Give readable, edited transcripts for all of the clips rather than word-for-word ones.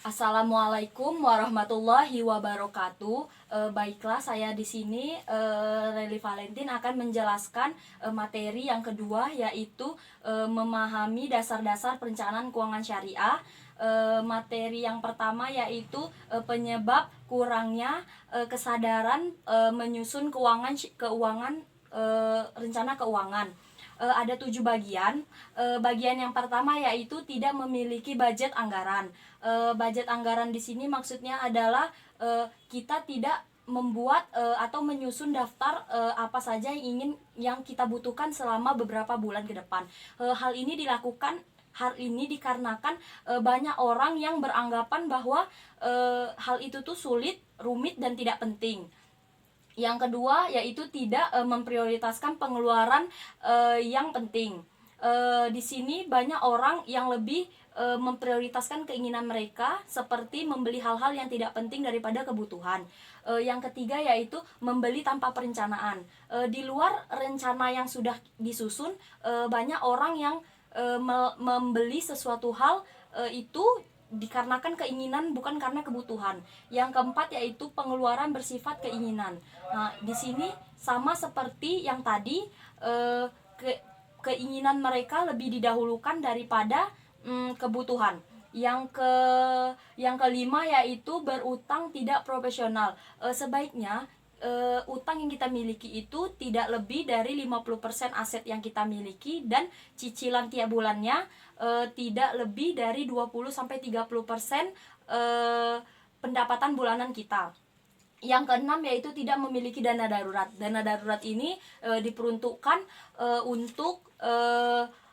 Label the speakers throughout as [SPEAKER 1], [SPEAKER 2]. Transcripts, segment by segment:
[SPEAKER 1] Assalamualaikum warahmatullahi wabarakatuh. Baiklah, saya di sini Reli Valentin akan menjelaskan materi yang kedua, yaitu memahami dasar-dasar perencanaan keuangan syariah. Materi yang pertama yaitu penyebab kurangnya kesadaran menyusun rencana keuangan. Ada 7 bagian. Bagian yang pertama yaitu tidak memiliki budget anggaran. Budget anggaran di sini maksudnya adalah kita tidak membuat atau menyusun daftar apa saja yang kita butuhkan selama beberapa bulan ke depan. Hal ini dikarenakan banyak orang yang beranggapan bahwa hal itu tuh sulit, rumit, dan tidak penting. Yang kedua yaitu tidak memprioritaskan pengeluaran yang penting. Di sini banyak orang yang lebih memprioritaskan keinginan mereka, seperti membeli hal-hal yang tidak penting daripada kebutuhan. Yang ketiga yaitu membeli tanpa perencanaan. Di luar rencana yang sudah disusun, banyak orang yang membeli sesuatu hal itu dikarenakan keinginan, bukan karena kebutuhan. Yang keempat yaitu pengeluaran bersifat keinginan. Nah, di sini sama seperti yang tadi, keinginan mereka lebih didahulukan daripada kebutuhan. Yang kelima yaitu berutang tidak profesional. Sebaiknya utang yang kita miliki itu tidak lebih dari 50% aset yang kita miliki, dan cicilan tiap bulannya tidak lebih dari 20-30% pendapatan bulanan kita. Yang keenam yaitu tidak memiliki dana darurat. Dana darurat ini diperuntukkan untuk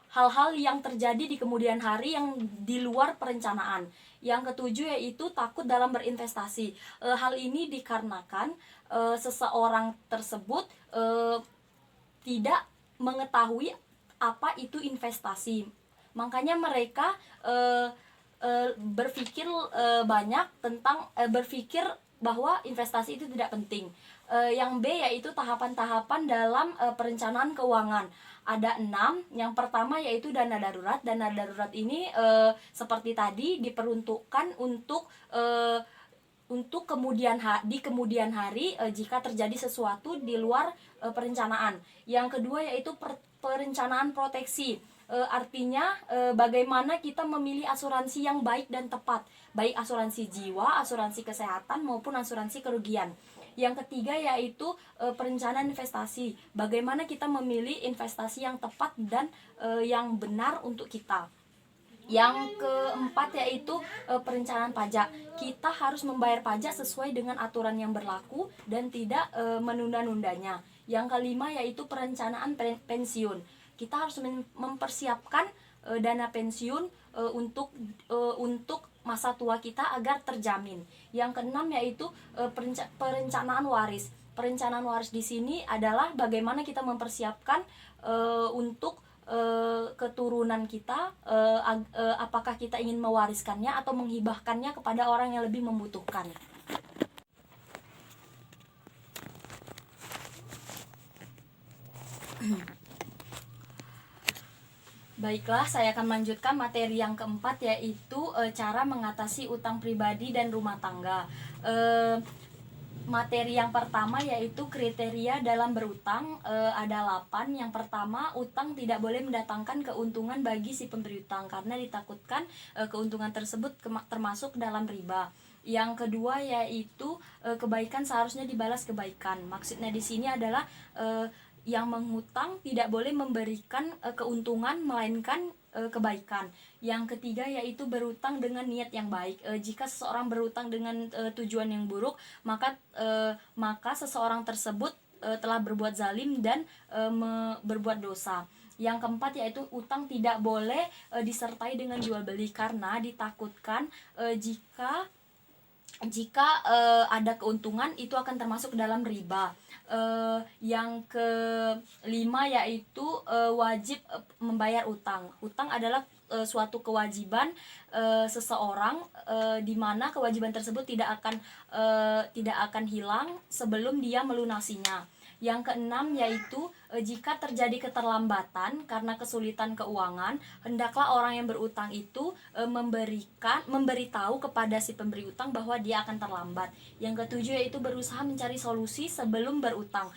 [SPEAKER 1] hal-hal yang terjadi di kemudian hari yang di luar perencanaan. Yang ketujuh yaitu takut dalam berinvestasi. Hal ini dikarenakan seseorang tersebut tidak mengetahui apa itu investasi. Makanya mereka berpikir berpikir bahwa investasi itu tidak penting. Yang B yaitu tahapan-tahapan dalam perencanaan keuangan. Ada 6. Yang pertama yaitu dana darurat. Dana darurat ini seperti tadi diperuntukkan untuk di kemudian hari jika terjadi sesuatu di luar perencanaan. Yang kedua yaitu perencanaan proteksi. Artinya bagaimana kita memilih asuransi yang baik dan tepat, baik asuransi jiwa, asuransi kesehatan, maupun asuransi kerugian. Yang ketiga yaitu perencanaan investasi. Bagaimana kita memilih investasi yang tepat dan yang benar untuk kita. Yang keempat yaitu perencanaan pajak. Kita harus membayar pajak sesuai dengan aturan yang berlaku dan tidak menunda-nundanya. Yang kelima yaitu perencanaan pensiun. Kita harus mempersiapkan dana pensiun untuk masa tua kita agar terjamin. Yang keenam yaitu perencanaan waris. Perencanaan waris di sini adalah bagaimana kita mempersiapkan untuk keturunan kita, apakah kita ingin mewariskannya atau menghibahkannya kepada orang yang lebih membutuhkan. Baiklah, saya akan melanjutkan materi yang keempat, yaitu cara mengatasi utang pribadi dan rumah tangga. Materi yang pertama yaitu kriteria dalam berutang. Ada 8. Yang pertama, utang tidak boleh mendatangkan keuntungan bagi si pemberi utang karena ditakutkan keuntungan tersebut termasuk dalam riba. Yang kedua yaitu kebaikan seharusnya dibalas kebaikan. Maksudnya di sini adalah yang menghutang tidak boleh memberikan keuntungan melainkan kebaikan. Yang ketiga yaitu berutang dengan niat yang baik. Jika seseorang berutang dengan tujuan yang buruk, maka seseorang tersebut telah berbuat zalim dan berbuat dosa. Yang keempat yaitu utang tidak boleh disertai dengan jual beli karena ditakutkan jika ada keuntungan itu akan termasuk dalam riba. Yang kelima yaitu wajib membayar utang. Utang adalah suatu kewajiban seseorang, di mana kewajiban tersebut tidak akan hilang sebelum dia melunasinya. Yang keenam yaitu jika terjadi keterlambatan karena kesulitan keuangan, hendaklah orang yang berutang itu memberitahu kepada si pemberi utang bahwa dia akan terlambat. Yang ketujuh yaitu berusaha mencari solusi sebelum berutang.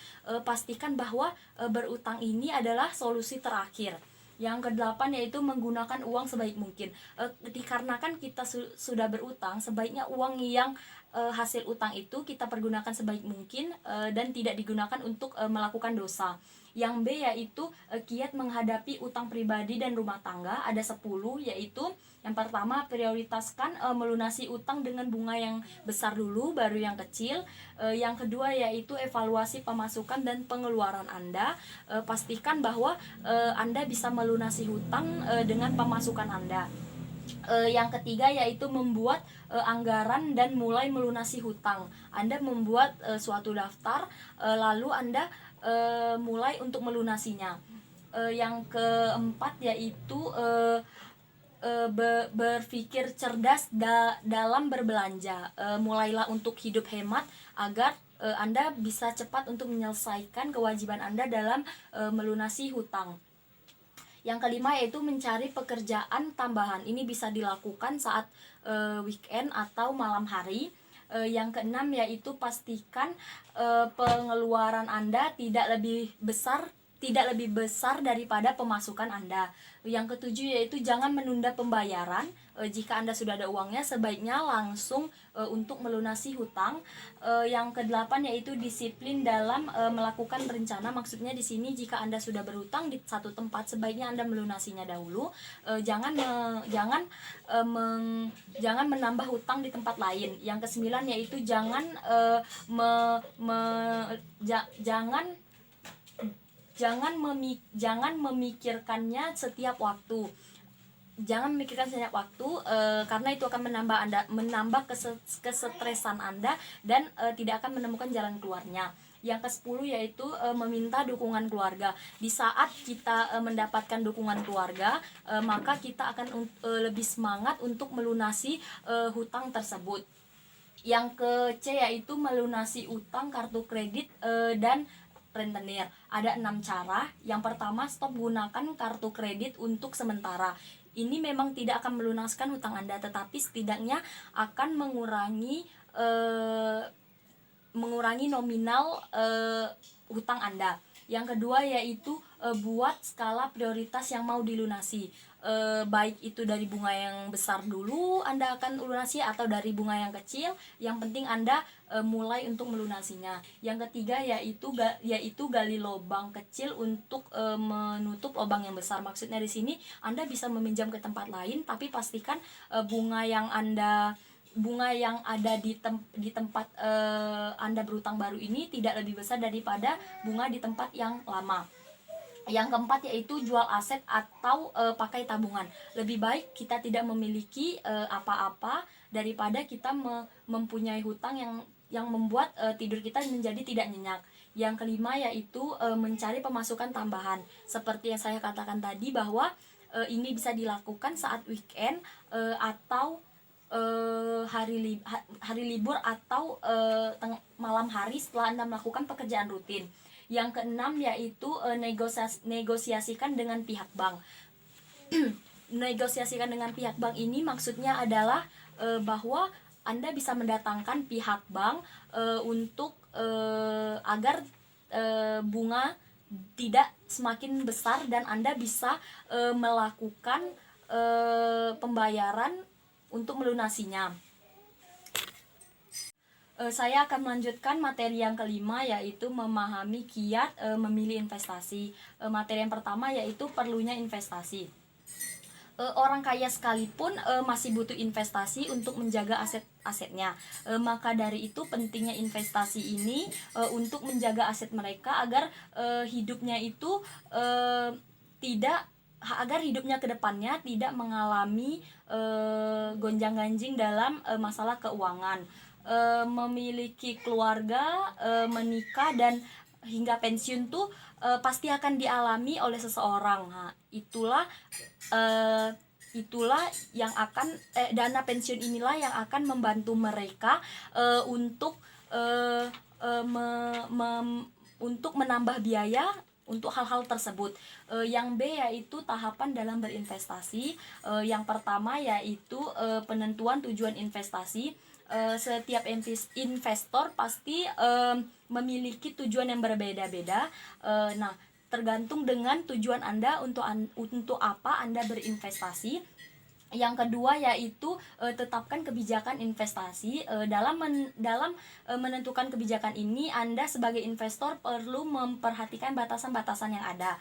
[SPEAKER 1] Pastikan bahwa berutang ini adalah solusi terakhir. Yang kedelapan yaitu menggunakan uang sebaik mungkin. Dikarenakan kita sudah berutang, sebaiknya uang yang hasil utang itu kita pergunakan sebaik mungkin dan tidak digunakan untuk melakukan dosa. Yang B yaitu kiat menghadapi utang pribadi dan rumah tangga. Ada 10, yaitu yang pertama, prioritaskan melunasi utang dengan bunga yang besar dulu, baru yang kecil. Yang kedua yaitu evaluasi pemasukan dan pengeluaran Anda. Pastikan bahwa Anda bisa melunasi hutang dengan pemasukan Anda. Yang ketiga yaitu membuat anggaran dan mulai melunasi hutang. Anda membuat suatu daftar, lalu Anda mulai untuk melunasinya. Yang keempat yaitu berpikir cerdas dalam berbelanja. Mulailah untuk hidup hemat agar Anda bisa cepat untuk menyelesaikan kewajiban Anda dalam melunasi hutang. Yang kelima yaitu mencari pekerjaan tambahan. Ini bisa dilakukan saat weekend atau malam hari. Yang keenam yaitu pastikan pengeluaran Anda tidak lebih besar daripada pemasukan Anda. Yang ketujuh yaitu jangan menunda pembayaran. Jika Anda sudah ada uangnya, sebaiknya langsung untuk melunasi hutang. Yang kedelapan yaitu disiplin dalam melakukan rencana. Maksudnya di sini jika Anda sudah berhutang di satu tempat, sebaiknya Anda melunasinya dahulu. Jangan menambah hutang di tempat lain. Yang kesembilan yaitu jangan memikirkannya setiap waktu. Jangan memikirkan setiap waktu karena itu akan menambah kesetresan Anda dan tidak akan menemukan jalan keluarnya. Yang ke-10 yaitu meminta dukungan keluarga. Di saat kita mendapatkan dukungan keluarga, maka kita akan lebih semangat untuk melunasi hutang tersebut. Yang ke-C yaitu melunasi utang kartu kredit dan rentenir. Ada 6 cara. Yang pertama, stop gunakan kartu kredit untuk sementara. Ini memang tidak akan melunaskan hutang Anda, tetapi setidaknya akan mengurangi nominal hutang Anda. Yang kedua yaitu buat skala prioritas yang mau dilunasi. Baik itu dari bunga yang besar dulu Anda akan lunasi atau dari bunga yang kecil, yang penting Anda mulai untuk melunasinya. Yang ketiga yaitu gali lubang kecil untuk menutup lubang yang besar. Maksudnya di sini Anda bisa meminjam ke tempat lain, tapi pastikan bunga yang ada di tempat Anda berutang baru ini tidak lebih besar daripada bunga di tempat yang lama. Yang keempat yaitu jual aset atau pakai tabungan. Lebih baik kita tidak memiliki apa-apa daripada kita mempunyai hutang yang membuat tidur kita menjadi tidak nyenyak. Yang kelima yaitu mencari pemasukan tambahan. Seperti yang saya katakan tadi bahwa ini bisa dilakukan saat weekend atau hari libur atau malam hari setelah Anda melakukan pekerjaan rutin. Yang keenam yaitu negosiasikan dengan pihak bank. Negosiasikan dengan pihak bank ini maksudnya adalah bahwa Anda bisa mendatangkan pihak bank untuk agar bunga tidak semakin besar dan Anda bisa melakukan pembayaran untuk melunasinya. Saya akan melanjutkan materi yang kelima yaitu memahami kiat memilih investasi. Materi yang pertama yaitu perlunya investasi. Orang kaya sekalipun masih butuh investasi untuk menjaga aset-asetnya. Maka dari itu pentingnya investasi ini untuk menjaga aset mereka agar hidupnya itu agar hidupnya ke depannya tidak mengalami gonjang-ganjing dalam masalah keuangan. Memiliki keluarga, menikah dan hingga pensiun tuh pasti akan dialami oleh seseorang. Nah, itulah yang akan dana pensiun inilah yang akan membantu mereka untuk untuk menambah biaya untuk hal-hal tersebut. Yang B yaitu tahapan dalam berinvestasi. Yang pertama yaitu penentuan tujuan investasi. Setiap investor pasti memiliki tujuan yang berbeda-beda. Nah, tergantung dengan tujuan Anda untuk apa Anda berinvestasi. Yang kedua yaitu tetapkan kebijakan investasi. Dalam menentukan kebijakan ini, Anda sebagai investor perlu memperhatikan batasan-batasan yang ada,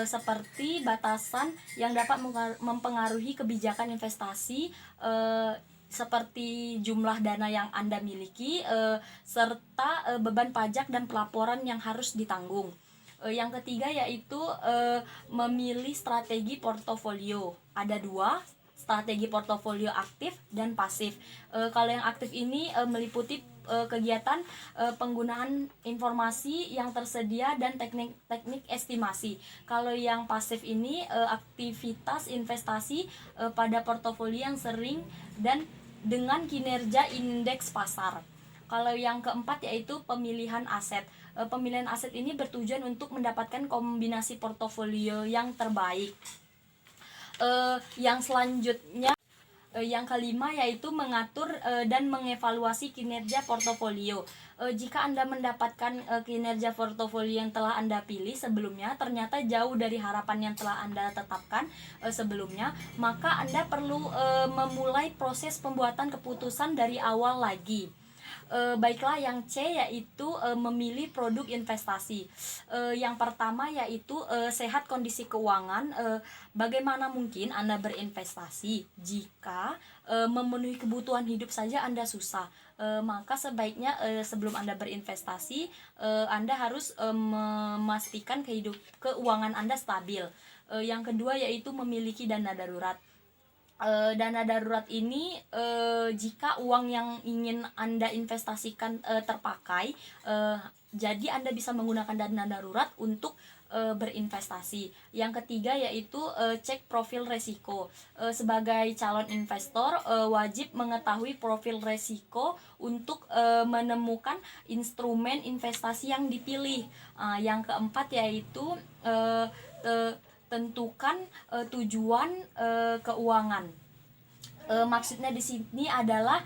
[SPEAKER 1] seperti batasan yang dapat mempengaruhi kebijakan investasi, seperti jumlah dana yang Anda miliki, serta beban pajak dan pelaporan yang harus ditanggung. Yang ketiga yaitu memilih strategi portofolio. Ada dua, strategi portofolio aktif dan pasif. Kalau yang aktif ini meliputi kegiatan penggunaan informasi yang tersedia dan teknik estimasi. Kalau yang pasif ini aktivitas investasi pada portofolio yang sering dan dengan kinerja indeks pasar. Kalau yang keempat yaitu pemilihan aset. Pemilihan aset ini bertujuan untuk mendapatkan kombinasi portofolio yang terbaik. Yang selanjutnya, yang kelima yaitu mengatur dan mengevaluasi kinerja portofolio. Jika Anda mendapatkan kinerja portofolio yang telah Anda pilih sebelumnya ternyata jauh dari harapan yang telah Anda tetapkan sebelumnya, maka Anda perlu memulai proses pembuatan keputusan dari awal lagi. Baiklah, yang C yaitu memilih produk investasi. Yang pertama yaitu sehat kondisi keuangan. Bagaimana mungkin Anda berinvestasi jika memenuhi kebutuhan hidup saja Anda susah? Maka sebaiknya sebelum Anda berinvestasi, Anda harus memastikan keuangan Anda stabil. Yang kedua yaitu memiliki dana darurat. Dana darurat ini jika uang yang ingin Anda investasikan terpakai, jadi Anda bisa menggunakan dana darurat untuk berinvestasi. Yang ketiga yaitu cek profil resiko. Sebagai calon investor wajib mengetahui profil resiko untuk menemukan instrumen investasi yang dipilih. Yang keempat yaitu tentukan tujuan keuangan. Maksudnya di sini adalah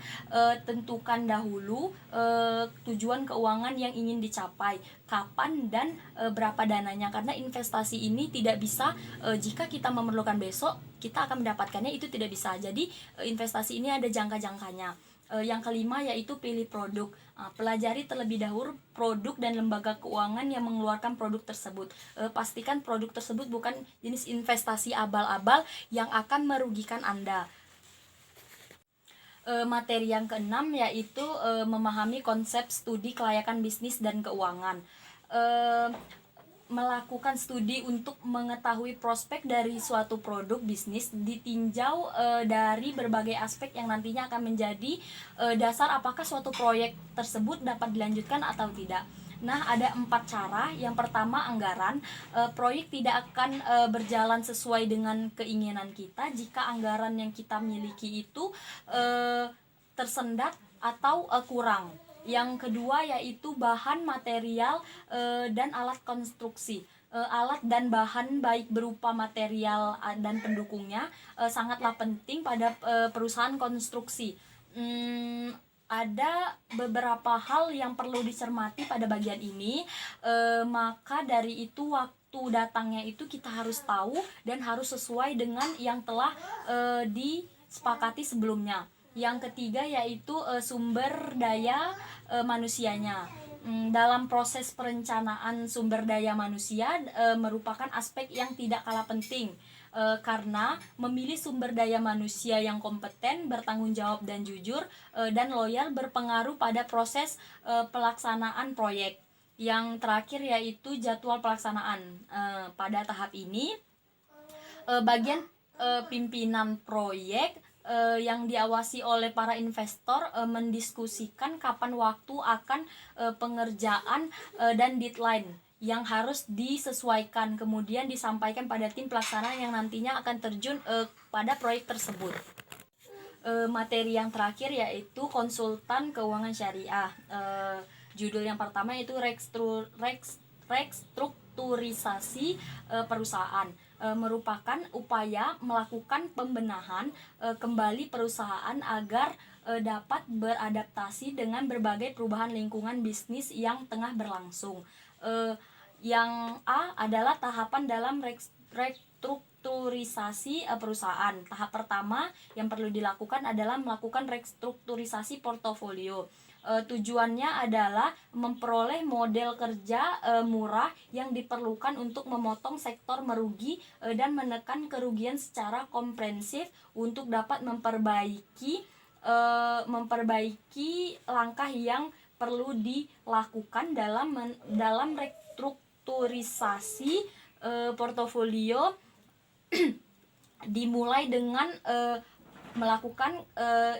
[SPEAKER 1] tentukan dahulu tujuan keuangan yang ingin dicapai, kapan dan berapa dananya, karena investasi ini tidak bisa jika kita memerlukan besok kita akan mendapatkannya, itu tidak bisa. Jadi investasi ini ada jangka-jangkanya. Yang kelima yaitu pilih produk. Pelajari terlebih dahulu produk dan lembaga keuangan yang mengeluarkan produk tersebut. Pastikan produk tersebut bukan jenis investasi abal-abal yang akan merugikan Anda. Materi yang keenam yaitu memahami konsep studi kelayakan bisnis dan keuangan. Melakukan studi untuk mengetahui prospek dari suatu produk bisnis ditinjau dari berbagai aspek yang nantinya akan menjadi dasar apakah suatu proyek tersebut dapat dilanjutkan atau tidak. Nah, ada 4 cara. Yang pertama, anggaran. Proyek tidak akan berjalan sesuai dengan keinginan kita jika anggaran yang kita miliki itu tersendat atau kurang. Yang kedua yaitu bahan, material, dan alat konstruksi. Alat dan bahan baik berupa material dan pendukungnya sangatlah penting pada perusahaan konstruksi. Ada beberapa hal yang perlu dicermati pada bagian ini, maka dari itu waktu datangnya itu kita harus tahu dan harus sesuai dengan yang telah disepakati sebelumnya. Yang ketiga yaitu sumber daya manusianya. Dalam proses perencanaan sumber daya manusia merupakan aspek yang tidak kalah penting, karena memilih sumber daya manusia yang kompeten, bertanggung jawab dan jujur dan loyal berpengaruh pada proses pelaksanaan proyek. Yang terakhir yaitu jadwal pelaksanaan. Pada tahap ini bagian pimpinan proyek yang diawasi oleh para investor mendiskusikan kapan waktu akan pengerjaan dan deadline yang harus disesuaikan, kemudian disampaikan pada tim pelaksana yang nantinya akan terjun pada proyek tersebut. Materi yang terakhir yaitu konsultan keuangan syariah. Judul yang pertama yaitu restrukturisasi perusahaan. Merupakan upaya melakukan pembenahan kembali perusahaan agar dapat beradaptasi dengan berbagai perubahan lingkungan bisnis yang tengah berlangsung. Yang A adalah tahapan dalam restrukturisasi perusahaan. Tahap pertama yang perlu dilakukan adalah melakukan restrukturisasi portofolio. Tujuannya adalah memperoleh model kerja murah yang diperlukan untuk memotong sektor merugi dan menekan kerugian secara komprehensif untuk dapat memperbaiki langkah yang perlu dilakukan dalam restrukturisasi portofolio. Dimulai dengan melakukan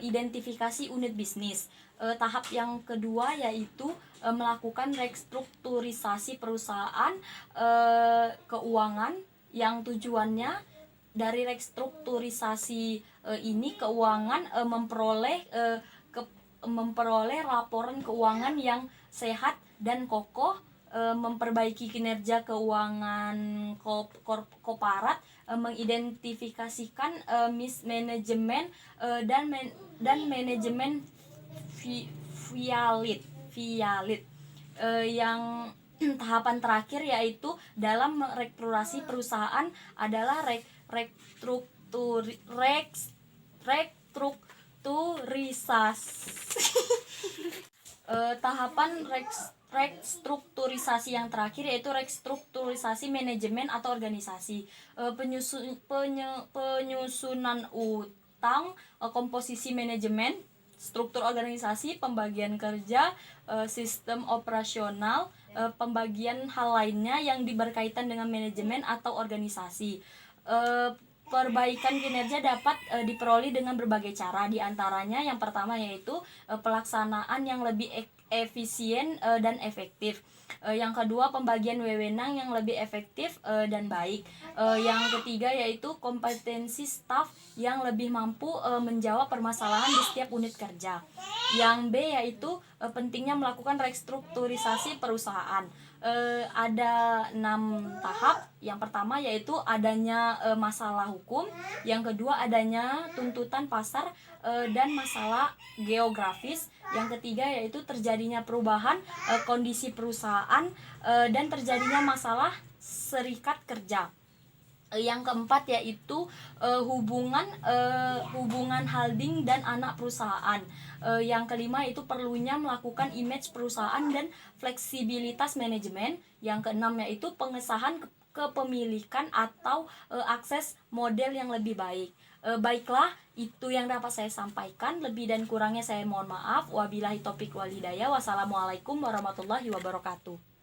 [SPEAKER 1] identifikasi unit bisnis. Tahap yang kedua yaitu melakukan restrukturisasi perusahaan keuangan, yang tujuannya dari restrukturisasi ini keuangan memperoleh laporan keuangan yang sehat dan kokoh, memperbaiki kinerja keuangan korporat, mengidentifikasikan mismanagement dan manajemen vialit. Yang tahapan terakhir yaitu dalam restrukturisasi perusahaan adalah tahapan restrukturisasi yang terakhir yaitu restrukturisasi manajemen atau organisasi. Penyusunan utang, komposisi manajemen, struktur organisasi, pembagian kerja, sistem operasional, pembagian hal lainnya yang berkaitan dengan manajemen atau organisasi. Perbaikan kinerja dapat diperoleh dengan berbagai cara, diantaranya yang pertama yaitu pelaksanaan yang lebih efisien dan efektif. Yang kedua, pembagian wewenang yang lebih efektif dan baik. Yang ketiga yaitu kompetensi staf yang lebih mampu menjawab permasalahan di setiap unit kerja. Yang B yaitu pentingnya melakukan restrukturisasi perusahaan. Ada 6 tahap. Yang pertama yaitu adanya masalah hukum, yang kedua adanya tuntutan pasar dan masalah geografis, yang ketiga yaitu terjadinya perubahan kondisi perusahaan dan terjadinya masalah serikat kerja. Yang keempat yaitu hubungan holding dan anak perusahaan. Yang kelima itu perlunya melakukan image perusahaan dan fleksibilitas manajemen. Yang keenam yaitu pengesahan kepemilikan atau akses model yang lebih baik. Baiklah, itu yang dapat saya sampaikan. Lebih dan kurangnya saya mohon maaf. Wabillahi taufiq wal hidayah. Wassalamualaikum warahmatullahi wabarakatuh.